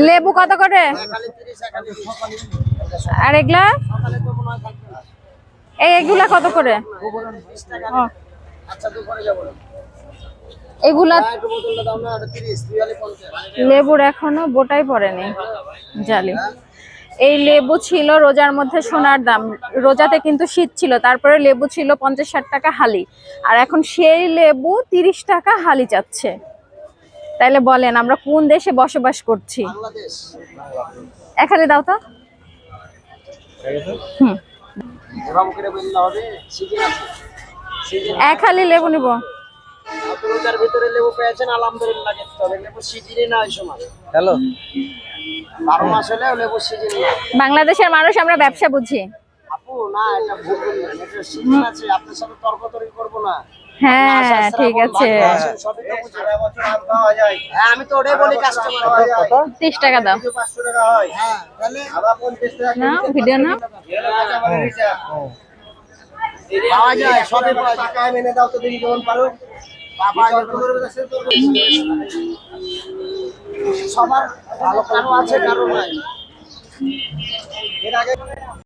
লেবু কত করে? আর এগুলা এগুলা কত করে? এগুলা লেবুর এখনো বোটাই পড়েনি জালি। এই লেবু ছিল রোজার মধ্যে সোনার দাম, রোজাতে কিন্তু শীত ছিল, তারপরে লেবু ছিল 50-60 টাকা হালি, আর এখন সেই লেবু 30 টাকা হালি চাচ্ছে। তাইলে বলেন আমরা কোন দেশে বসবাস করছি? এক হালি দাও তো। এক হালি লেবু নিব। ভিতরে লেবু পেয়েছেন আলহামদুলিল্লাহ, তবে লেবু সিজনে না ওই সময়। হ্যালো, 12 মাস হলেও লেবু সিজন না। বাংলাদেশের মানুষ আমরা ব্যবসা বুঝি আপু, না এটা ভুল বললেন, এটা সিজন আছে, আপনার সাথে তর্কতর্কি করব না। হ্যাঁ ঠিক আছে, আমি তো ওটাই বলি কাস্টমার 30 টাকা দাও। 500 টাকা হয়। হ্যাঁ, তাহলে আবার 50 টাকা না ভিডিও না পাওয়া যায়, সবই পাওয়া যায়। টাকা এনে দাও তো দেখি কেমন পারো। সবার ভালো কারো আছে, কারো নাই। এর আগে